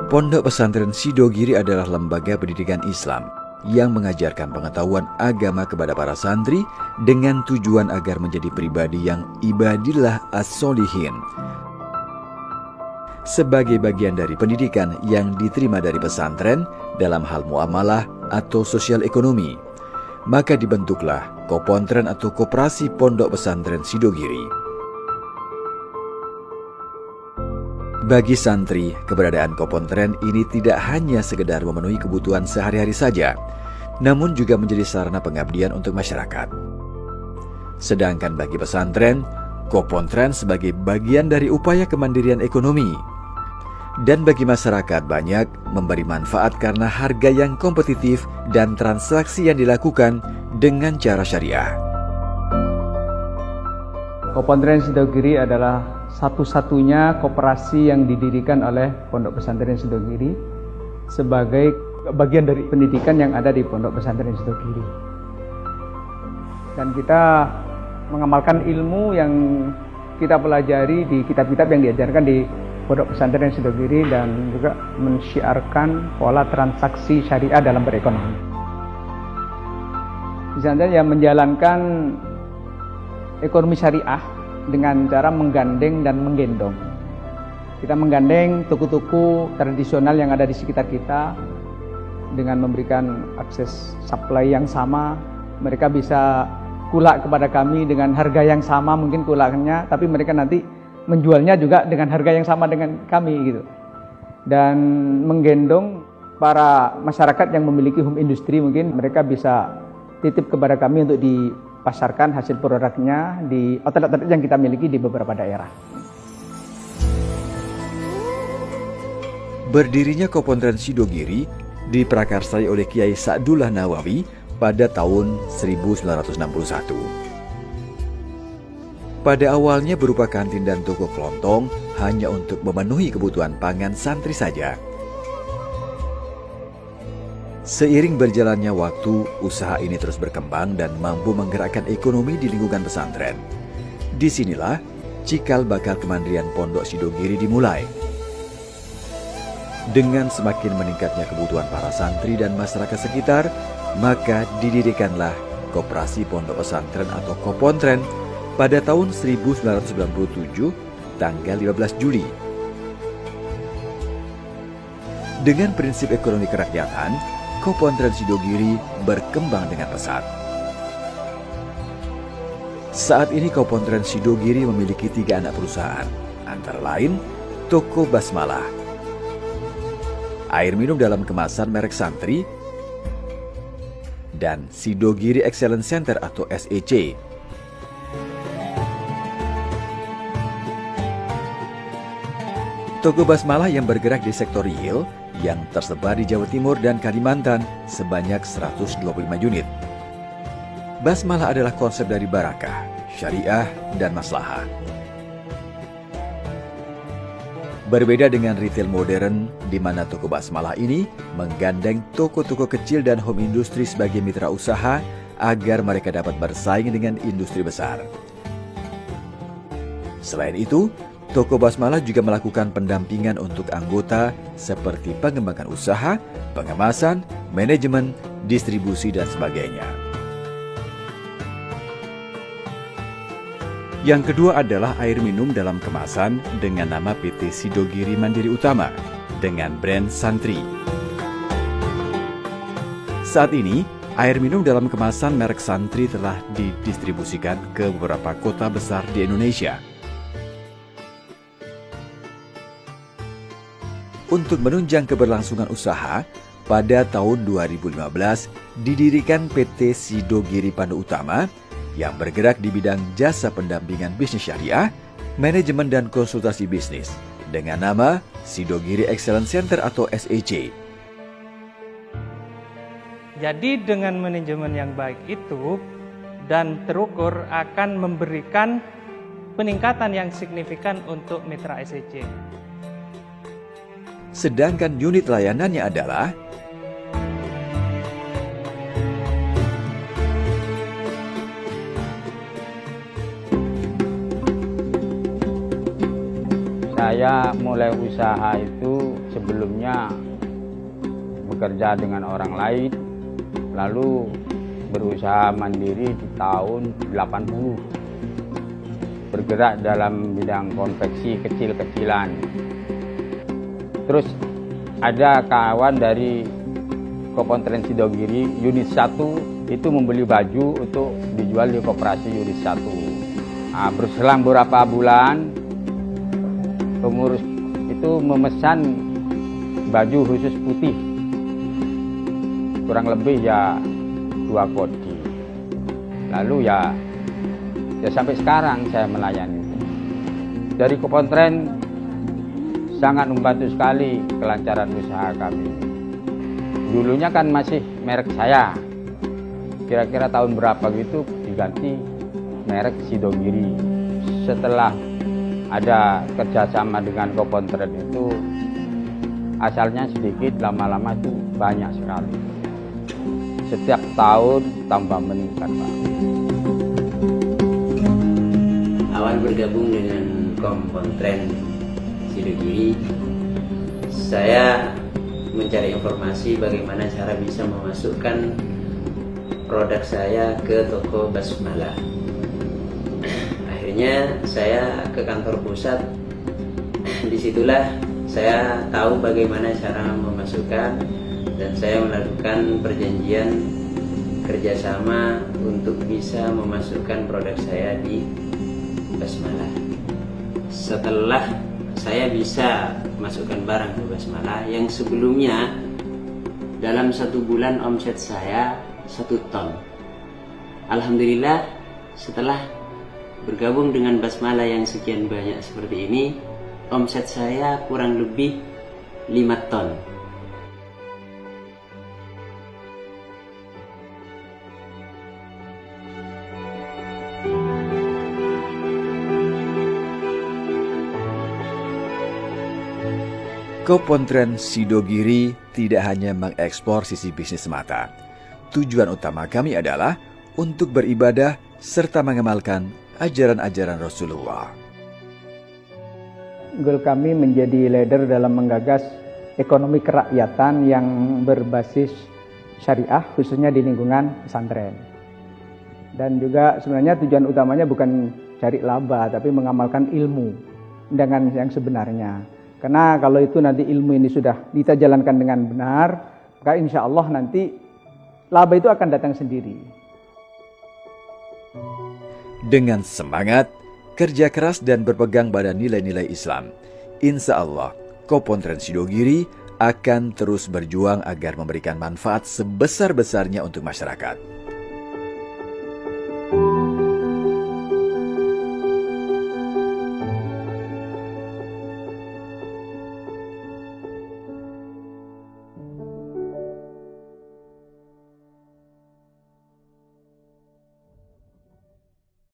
Pondok Pesantren Sidogiri adalah lembaga pendidikan Islam yang mengajarkan pengetahuan agama kepada para santri dengan tujuan agar menjadi pribadi yang ibadillah as-solihin. Sebagai bagian dari pendidikan yang diterima dari pesantren dalam hal muamalah atau sosial ekonomi, maka dibentuklah Kopontren atau Koperasi Pondok Pesantren Sidogiri. Bagi santri, keberadaan Kopontren ini tidak hanya sekedar memenuhi kebutuhan sehari-hari saja, namun juga menjadi sarana pengabdian untuk masyarakat. Sedangkan bagi pesantren, Kopontren sebagai bagian dari upaya kemandirian ekonomi. Dan bagi masyarakat banyak memberi manfaat karena harga yang kompetitif dan transaksi yang dilakukan dengan cara syariah. Kopontren Sidogiri adalah satu-satunya koperasi yang didirikan oleh Pondok Pesantren Sidogiri sebagai bagian dari pendidikan yang ada di Pondok Pesantren Sidogiri. Dan kita mengamalkan ilmu yang kita pelajari di kitab-kitab yang diajarkan di Pondok Pesantren Sidogiri dan juga mensyiarkan pola transaksi syariah dalam berekonomi. Pesantren yang menjalankan ekonomi syariah dengan cara menggandeng dan menggendong. Kita menggandeng toko-toko tradisional yang ada di sekitar kita dengan memberikan akses supply yang sama. Mereka bisa kulak kepada kami dengan harga yang sama mungkin kulaknya, tapi mereka nanti menjualnya juga dengan harga yang sama dengan kami gitu. Dan menggendong para masyarakat yang memiliki home industry, mungkin mereka bisa titip kepada kami untuk dipasarkan hasil produknya di outlet-outlet yang kita miliki di beberapa daerah. Berdirinya Kopontren Sidogiri diprakarsai oleh Kiai Sa'dullah Nawawi pada tahun 1961. Pada awalnya berupa kantin dan toko kelontong hanya untuk memenuhi kebutuhan pangan santri saja. Seiring berjalannya waktu, usaha ini terus berkembang dan mampu menggerakkan ekonomi di lingkungan pesantren. Disinilah cikal bakal kemandirian Pondok Sidogiri dimulai. Dengan semakin meningkatnya kebutuhan para santri dan masyarakat sekitar, maka didirikanlah Koperasi Pondok Pesantren atau Kopontren pada tahun 1997, tanggal 15 Juli. Dengan prinsip ekonomi kerakyatan, Kopontren Sidogiri berkembang dengan pesat. Saat ini Kopontren Sidogiri memiliki 3 anak perusahaan, antara lain Toko Basmalah, air minum dalam kemasan merek Santri, dan Sidogiri Excellence Center atau SEC. Toko Basmalah yang bergerak di sektor real yang tersebar di Jawa Timur dan Kalimantan sebanyak 125 unit. Basmalah adalah konsep dari barakah, syariah, dan maslahah. Berbeda dengan retail modern, di mana Toko Basmalah ini menggandeng toko-toko kecil dan home industry sebagai mitra usaha agar mereka dapat bersaing dengan industri besar. Selain itu, Toko Basmalah juga melakukan pendampingan untuk anggota seperti pengembangan usaha, pengemasan, manajemen, distribusi, dan sebagainya. Yang kedua adalah air minum dalam kemasan dengan nama PT Sidogiri Mandiri Utama dengan brand Santri. Saat ini, air minum dalam kemasan merek Santri telah didistribusikan ke beberapa kota besar di Indonesia. Untuk menunjang keberlangsungan usaha, pada tahun 2015 didirikan PT Sidogiri Pandu Utama yang bergerak di bidang jasa pendampingan bisnis syariah, manajemen dan konsultasi bisnis dengan nama Sidogiri Excellence Center atau SEC. Jadi dengan manajemen yang baik itu dan terukur akan memberikan peningkatan yang signifikan untuk mitra SEC. Sedangkan unit layanannya adalah saya mulai usaha itu sebelumnya bekerja dengan orang lain, lalu berusaha mandiri di tahun 80. Bergerak dalam bidang konveksi kecil-kecilan. Terus ada kawan dari Kopontren Sidogiri, unit 1 itu membeli baju untuk dijual di koperasi unit 1. Nah, berselang beberapa bulan, pengurus itu memesan baju khusus putih, kurang lebih ya 2 kodi. Lalu ya sampai sekarang saya melayani. Dari Kopontren sangat membantu sekali kelancaran usaha kami. Dulunya kan masih merek saya, kira-kira tahun berapa gitu diganti merek Sidogiri. Setelah ada kerjasama dengan Kopontren itu, asalnya sedikit, lama-lama itu banyak sekali. Setiap tahun tambah meningkat, Pak. Awal bergabung dengan Kopontren Sidogiri, saya mencari informasi bagaimana cara bisa memasukkan produk saya ke toko basmala. Akhirnya saya ke kantor pusat. Disitulah saya tahu bagaimana cara memasukkan, dan saya melakukan perjanjian kerjasama untuk bisa memasukkan produk saya di basmala. Setelah saya bisa masukkan barang ke basmala yang sebelumnya dalam 1 bulan omset saya 1 ton. Alhamdulillah, setelah bergabung dengan basmala yang sekian banyak seperti ini, omset saya kurang lebih 5 ton. Kopontren Sidogiri tidak hanya mengekspor sisi bisnis semata. Tujuan utama kami adalah untuk beribadah serta mengamalkan ajaran-ajaran Rasulullah. Goal kami menjadi leader dalam menggagas ekonomi kerakyatan yang berbasis syariah, khususnya di lingkungan pesantren. Dan juga sebenarnya tujuan utamanya bukan cari laba, tapi mengamalkan ilmu dengan yang sebenarnya. Karena kalau itu nanti ilmu ini sudah kita jalankan dengan benar, maka insya Allah nanti laba itu akan datang sendiri. Dengan semangat, kerja keras dan berpegang pada nilai-nilai Islam, insya Allah Kopontren Sidogiri akan terus berjuang agar memberikan manfaat sebesar-besarnya untuk masyarakat.